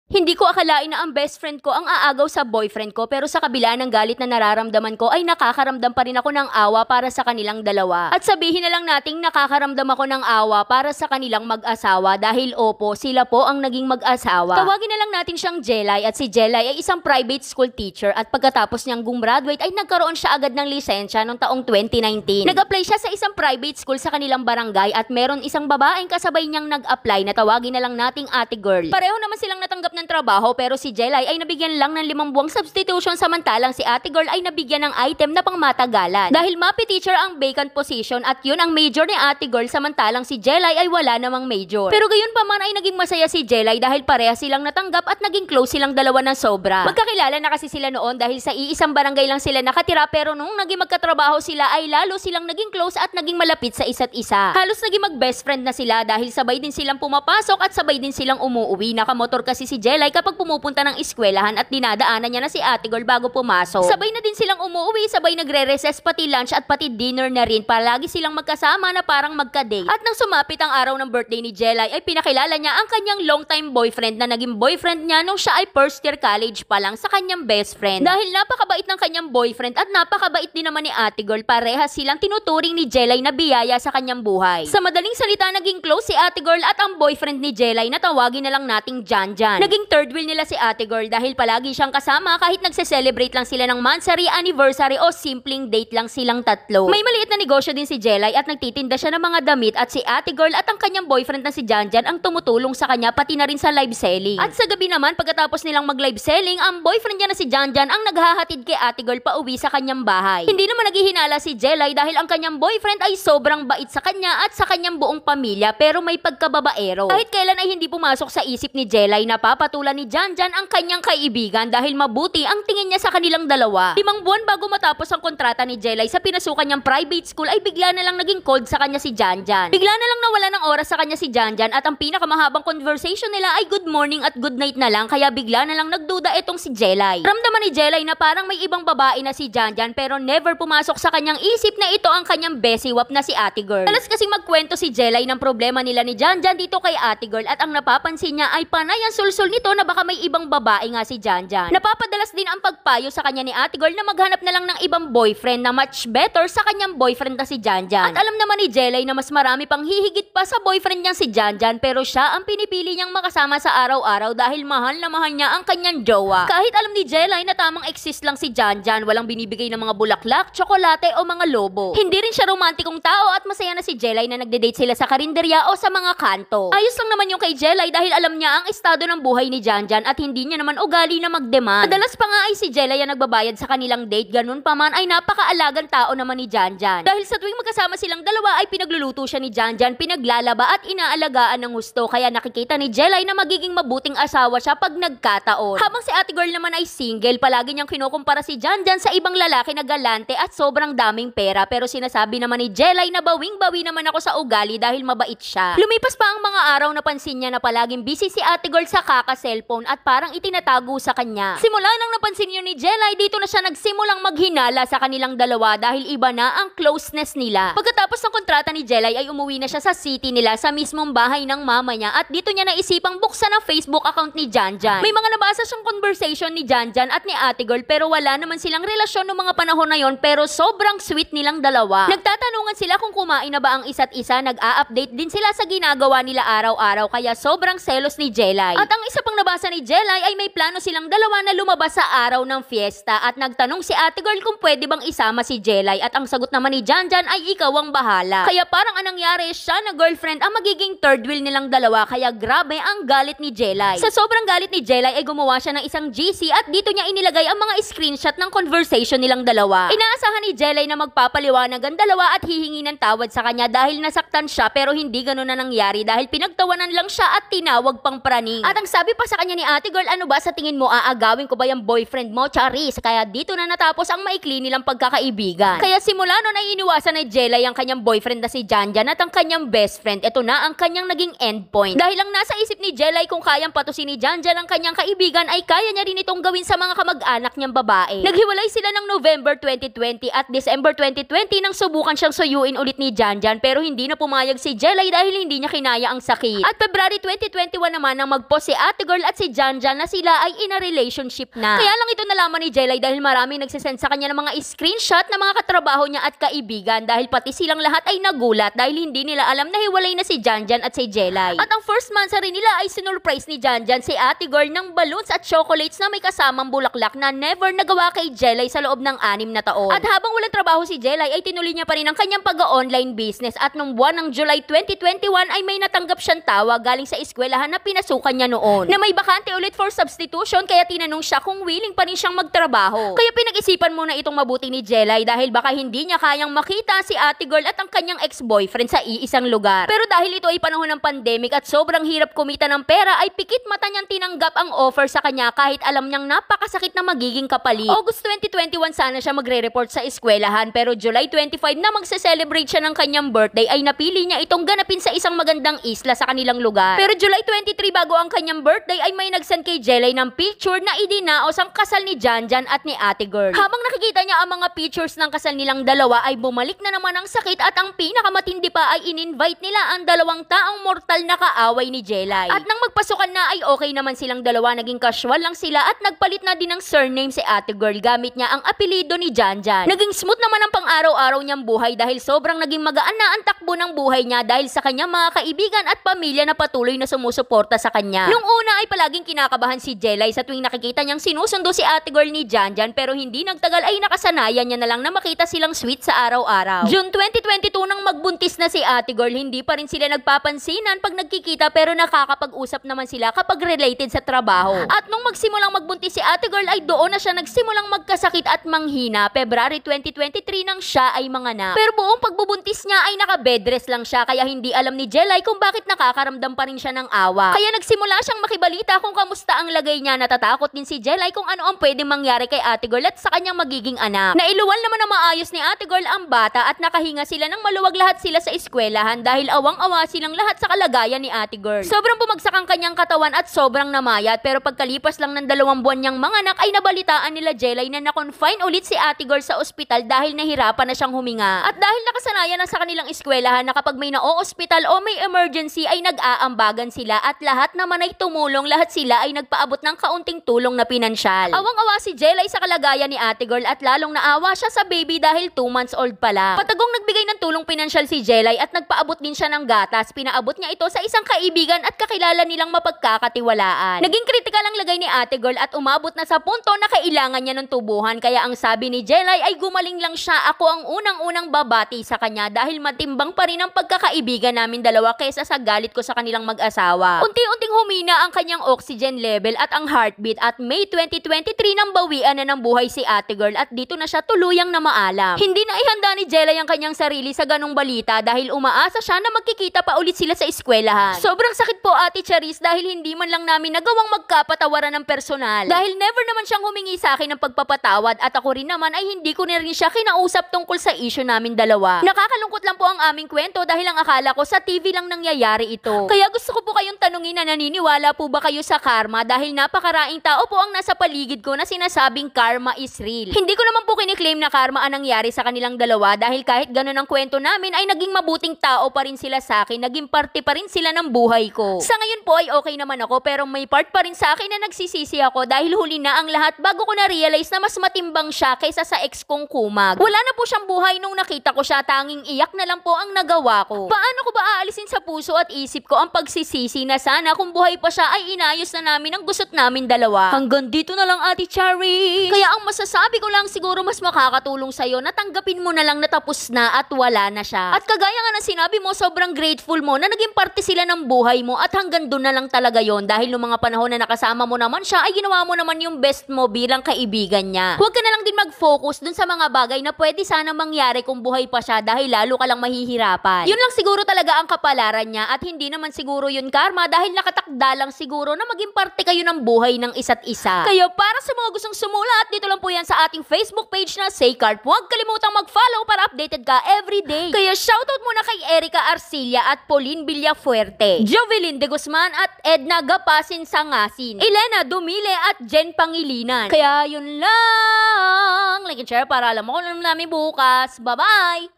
Hindi ko akalain na ang best friend ko ang aagaw sa boyfriend ko, pero sa kabila ng galit na nararamdaman ko ay nakakaramdam pa rin ako ng awa para sa kanilang dalawa. At sabihin na lang nating nakakaramdam ako ng awa para sa kanilang mag-asawa dahil opo, sila po ang naging mag-asawa. Tawagin na lang natin siyang Jelay, at si Jelay ay isang private school teacher at pagkatapos niyang gumraduate ay nagkaroon siya agad ng lisensya noong taong 2019. Nag-apply siya sa isang private school sa kanilang barangay at meron isang babaeng kasabay niyang nag-apply na tawagin na lang nating Ate Girl. Pareho naman silang natanggap ng trabaho, pero si Jelay ay nabigyan lang ng 5 buwang substitution, samantalang si Ate Girl ay nabigyan ng item na pangmatagalan. Dahil MAPE teacher ang vacant position at yun ang major ni Ate Girl, samantalang si Jelay ay wala namang major. Pero gayon pa man ay naging masaya si Jelay dahil pareha silang natanggap at naging close silang dalawa ng sobra. Magkakilala na kasi sila noon dahil sa iisang barangay lang sila nakatira, pero nung naging magkatrabaho sila ay lalo silang naging close at naging malapit sa isa't isa. Halos naging mag-best friend na sila dahil sabay din silang pumapasok at sabay din silang umuuwi. Nakamotor kasi si Jelay kapag pumupunta ng eskwelahan at dinadaanan niya na si Ate Girl bago pumasok. Sabay na din silang umuuwi, sabay nagre-recess, pati lunch at pati dinner na rin. Palagi silang magkasama na parang magka-date. At nang sumapit ang araw ng birthday ni Jelay ay pinakilala niya ang kanyang long-time boyfriend na naging boyfriend niya nung siya ay first year college pa lang sa kanyang best friend. Dahil napakabait ng kanyang boyfriend at napakabait din naman ni Ate Girl, parehas silang tinuturing ni Jelay na biyaya sa kanyang buhay. Sa madaling salita, naging close si Ate Girl at ang boyfriend ni Jelay na tawagin na lang nating Janjan. Naging third wheel nila si Ate Girl dahil palagi siyang kasama kahit nagse-celebrate lang sila ng monthsary, anniversary o simpleng date lang silang tatlo. May maliit na negosyo din si Jelay at nagtitinda siya ng mga damit, at si Ate Girl at ang kanyang boyfriend na si Janjan ang tumutulong sa kanya pati na rin sa live selling. At sa gabi naman, pagkatapos nilang mag-live selling, ang boyfriend niya na si Janjan ang naghahatid kay Ate Girl pa uwi sa kanyang bahay. Hindi naman naghihinala si Jelay dahil ang kanyang boyfriend ay sobrang bait sa kanya at sa kanyang buong pamilya, pero may pagkababaero. Kahit kailan ay hindi pumasok sa isip ni Jelay na papatulan ni Janjan ang kanyang kaibigan dahil mabuti ang tingin niya sa kanilang dalawa. 5 buwan bago matapos ang kontrata ni Jelay sa pinasukan niyang private school ay bigla na lang naging cold sa kanya si Janjan. Bigla na lang nawala ng oras sa kanya si Janjan at ang pinakamahabang conversation nila ay good morning at good night na lang, kaya bigla na lang nagduda itong si Jelay. Ramdaman ni Jelay na parang may ibang babae na si Janjan, pero never pumasok sa kanyang isip na ito ang kanyang besiwap na si Ate Girl. Talas kasing magkwento si Jelay ng problema nila ni Janjan dito kay Ate Girl, at ang napapansin niya ay panay ang sulsul nito na baka may ibang babae nga si Janjan. Napapadalas din ang pagpayo sa kanya ni Ate Girl na maghanap na lang ng ibang boyfriend na much better sa kanyang boyfriend na si Janjan. At alam naman ni Jelay na mas marami pang hihigit pa sa boyfriend niyang si Janjan, pero siya ang pinipili niyang makasama sa araw-araw dahil mahal na mahal niya ang kanyang jowa. Kahit alam ni Jelay na tamang exist lang si Janjan, walang binibigay ng mga bulaklak, tsokolate o mga lobo. Hindi rin siya romantikong tao at masaya na si Jelay na nagde-date sila sa karinderya o sa mga kanto. Ayos lang naman yung kay Jelay dahil alam niya ang estado ng buhay ni Janjan at hindi niya naman ugali na mag-demand. Madalas pa nga ay si Jelay ang nagbabayad sa kanilang date, ganun pa man ay napakaalagang tao naman ni Janjan. Dahil sa tuwing magkasama silang dalawa ay pinagluluto siya ni Janjan, pinaglalaba at inaalagaan ng gusto, kaya nakikita ni Jelay na magiging mabuting asawa siya pag nagkataon. Habang si Ate Girl naman ay single, palagi niyang kinukumpara si Janjan sa ibang lalaki na galante at sobrang daming pera, pero sinasabi naman ni Jelay na bawing-bawi naman ako sa ugali dahil mabait siya. Lumipas pa ang mga araw, napansin niya na palaging busy si Ate Girl sa kaka-cellphone at parang itinatago sa kanya. Simula nang napansin niyo ni Jelay, dito na siya nagsimulang maghinala sa kanilang dalawa dahil iba na ang closeness nila. Pagkatapos ng kontrata ni Jelay ay umuwi na siya sa city nila sa mismong bahay ng mama niya, at dito niya naisipang buksan ang Facebook account ni Janjan. May mga nabasa siyang conversation ni Janjan at ni Ate Girl, pero wala naman silang relasyon noong mga panahon na yon, pero sobrang sweet nilang dalawa. Nagtatanungan sila kung kumain na ba ang isa't isa, nag-a-update din sila sa ginagawa nila araw-araw, kaya sobrang selos ni Jelay. At ang isa pang nabasa ni Jelay ay may plano silang dalawa na lumabas sa araw ng fiesta, at nagtanong si Ate Girl kung pwede bang isama si Jelay, at ang sagot naman ni Janjan ay ikaw ang bahala. Kaya parang anong nangyari, siya na girlfriend ang magiging third wheel nilang dalawa, kaya grabe ang galit ni Jelay. Sa sobrang galit ni Jelay ay gumawa siya ng isang GC at dito niya inilagay ang mga screenshot ng conversation nilang dalawa. Inaasahan ni Jelay na magpapaliwanag ang dalawa at hihingi ng tawad sa kanya dahil nasaktan siya, pero hindi ganun na nangyari dahil pinagtawanan lang siya at tinawag pang praning. At ang sabi pa sa kanya ni Ate Girl, ano ba sa tingin mo, aagawin ko ba yung boyfriend mo, Charis? Kaya dito na natapos ang maikli nilang pagkakaibigan. Kaya simula nun ay iniwasan ni Jelay ang kanyang boyfriend na si Janjan at ang kanyang best friend. Ito na ang kanyang naging endpoint. Dahil ang nasa isip ni Jelay kung kayang patusin ni Janjan ang kanyang kaibigan ay kaya niya rin itong gawin sa mga kamag-anak niyang babae. Naghiwalay sila ng November 2020 at December 2020 nang subukan siyang suyuin ulit ni Janjan, pero hindi na pumayag si Jelay dahil hindi niya kinaya ang sakit. At February 2021 naman nang mag-post si Ate Girl Girl at si Janjan na sila ay in a relationship na. Kaya lang ito nalaman ni Jelay dahil maraming nagsisend sa kanya ng mga screenshot ng mga katrabaho niya at kaibigan dahil pati silang lahat ay nagulat dahil hindi nila alam na hiwalay na si Janjan at si Jelay. At ang first month sa rin nila ay sinurprise ni Janjan si Ate Girl ng balloons at chocolates na may kasamang bulaklak na never nagawa kay Jelay sa loob ng 6 na taon. At habang walang trabaho si Jelay ay tinuloy niya pa rin ang kanyang pag-online business at nung buwan ng July 2021 ay may natanggap siyang tawag galing sa eskwelahan na pinasukan niya noon na may bakante ulit for substitution kaya tinanong siya kung willing pa rin siyang magtrabaho. Kaya pinag-isipan muna itong mabuti ni Jelay dahil baka hindi niya kayang makita si Ate Girl at ang kanyang ex-boyfriend sa iisang lugar. Pero dahil ito ay panahon ng pandemic at sobrang hirap kumita ng pera ay pikit mata niyang tinanggap ang offer sa kanya kahit alam niyang napakasakit na magiging kapalit. August 2021 sana siya magre-report sa eskwelahan pero July 25 na magse-celebrate siya ng kanyang birthday ay napili niya itong ganapin sa isang magandang isla sa kanilang lugar. Pero July 23 bago ang kanyang birthday ay may nag-send kay Jelay ng picture na idinaos ang kasal ni Janjan at ni Ate Girl. Habang nakikita niya ang mga pictures ng kasal nilang dalawa ay bumalik na naman ang sakit at ang pinakamatindi pa ay in-invite nila ang dalawang taong mortal na kaaway ni Jelay. At nang magpasukan na ay okay naman silang dalawa, naging casual lang sila at nagpalit na din ng surname si Ate Girl gamit niya ang apelido ni Janjan. Naging smooth naman ang pang-araw-araw niyang buhay dahil sobrang naging magaan na ang takbo ng buhay niya dahil sa kanyang mga kaibigan at pamilya na patuloy na sumusuporta sa kanya. Nung una ay palaging kinakabahan si Jelay sa tuwing nakikita niyang sinusundo si Ate Girl ni Janjan pero hindi nagtagal ay nakasanayan niya na lang na makita silang sweet sa araw-araw. June 2022 nang magbuntis na si Ate Girl, hindi pa rin sila nagpapansinan pag nagkikita pero nakakapag-usap naman sila kapag related sa trabaho. At nung magsimulang magbuntis si Ate Girl ay doon na siya nagsimulang magkasakit at manghina. February 2023 nang siya ay manganak. Pero buong pagbubuntis niya ay naka-bedrest lang siya kaya hindi alam ni Jelay kung bakit nakakaramdam pa rin siya ng awa. Kaya nagsimula siyang makibalita kung kamusta ang lagay niya. Natatakot din si Jelay kung ano ang pwedeng mangyari kay Ate Girl at sa kanyang magiging anak. Nailuwal naman na maayos ni Ate Girl ang bata at nakahinga sila ng maluwag lahat sila sa eskwelahan dahil awang-awa silang lahat sa kalagayan ni Ate Girl. Sobrang bumagsak ang kanyang katawan at sobrang namayat pero pagkalipas lang ng 2 buwan niyang manganak ay nabalitaan nila Jelay na na-confine ulit si Ate Girl sa ospital dahil nahirapan na siyang huminga. At dahil nakasanayan na sa kanilang eskwelahan na kapag may na-o-ospital o may emergency ay nag-aambagan sila at lahat naman ay tumulong, lahat sila ay nagpaabot ng kaunting tulong na pinansyal. Awang-awa si Jelay sa kalagayan ni Ate Girl at lalong naawa siya sa baby dahil 2 months old pa lang. Patagong nagbigay ng tulong pinansyal si Jelay at nagpaabot din siya ng gatas. Pinaabot niya ito sa isang kaibigan at kakilala nilang mapagkakatiwalaan. Naging kritikal ang lagay ni Ate Girl at umabot na sa punto na kailangan niya ng tubuhan kaya ang sabi ni Jelay ay gumaling lang siya. Ako ang unang-unang babati sa kanya dahil matimbang pa rin ang pagkakaibigan namin dalawa kaysa sa galit ko sa kanilang mag-asawa. Unti-unting humina ang kanyang oxygen level at ang heartbeat at May 2023 nang bawian na ng buhay si Ate Girl at dito na siya tuluyang na maalam. Hindi na ihanda ni Jelay ang kanyang sarili sa ganong balita dahil umaasa siya na magkikita pa ulit sila sa eskwelahan. Sobrang sakit po Ate Charis dahil hindi man lang namin nagawang magkapatawaran ng personal. Dahil never naman siyang humingi sa akin ng pagpapatawad at ako rin naman ay hindi ko na rin siya kinausap tungkol sa issue namin dalawa. Nakakalungkot lang po ang aming kwento dahil ang akala ko sa TV lang nangyayari ito. Kaya gusto ko po kayong tanungin na naniniwala po ba kayo sa karma dahil napakaraing tao po ang nasa paligid ko na sinasabing karma is real. Hindi ko naman po kiniklaim na karma ang nangyari sa kanilang dalawa dahil kahit ganun ang kwento namin ay naging mabuting tao pa rin sila sa akin, naging parte pa rin sila ng buhay ko. Sa ngayon po ay okay naman ako pero may part pa rin sa akin na nagsisisi ako dahil huli na ang lahat bago ko na-realize na mas matimbang siya kaysa sa ex kong kumag. Wala na po siyang buhay nung nakita ko siya, tanging iyak na lang po ang nagawa ko. Paano ko ba aalisin sa puso at isip ko ang pagsisisi na sana kung buhay pa siya ay inayos na namin ang gusot namin dalawa. Hanggang dito na lang Ate Charis. Kaya ang masasabi ko lang siguro mas makakatulong sa'yo na tanggapin mo na lang na tapos na at wala na siya. At kagaya nga ng sinabi mo, sobrang grateful mo na naging parte sila ng buhay mo at hanggang doon na lang talaga yon dahil nung mga panahon na nakasama mo naman siya ay ginawa mo naman yung best mo bilang kaibigan niya. Huwag ka na lang din mag-focus dun sa mga bagay na pwede sana mangyari kung buhay pa siya dahil lalo ka lang mahihirapan. Yun lang siguro talaga ang kapalaran niya at hindi naman siguro yun karma dahil nakatakda lang siguro na maging parte kayo ng buhay ng isa't isa. Kaya para sa mga gustong sumulat, dito lang po yan sa ating Facebook page na Say Carp. Huwag kalimutang mag-follow para updated ka everyday. Kaya shoutout muna kay Erica Arcilla at Pauline Villafuerte, Jovelyn De Guzman at Edna Gapasin Sangasin, Elena Dumile at Jen Pangilinan. Kaya yun lang. Like and share para alam mo kung ano namin bukas. Bye-bye!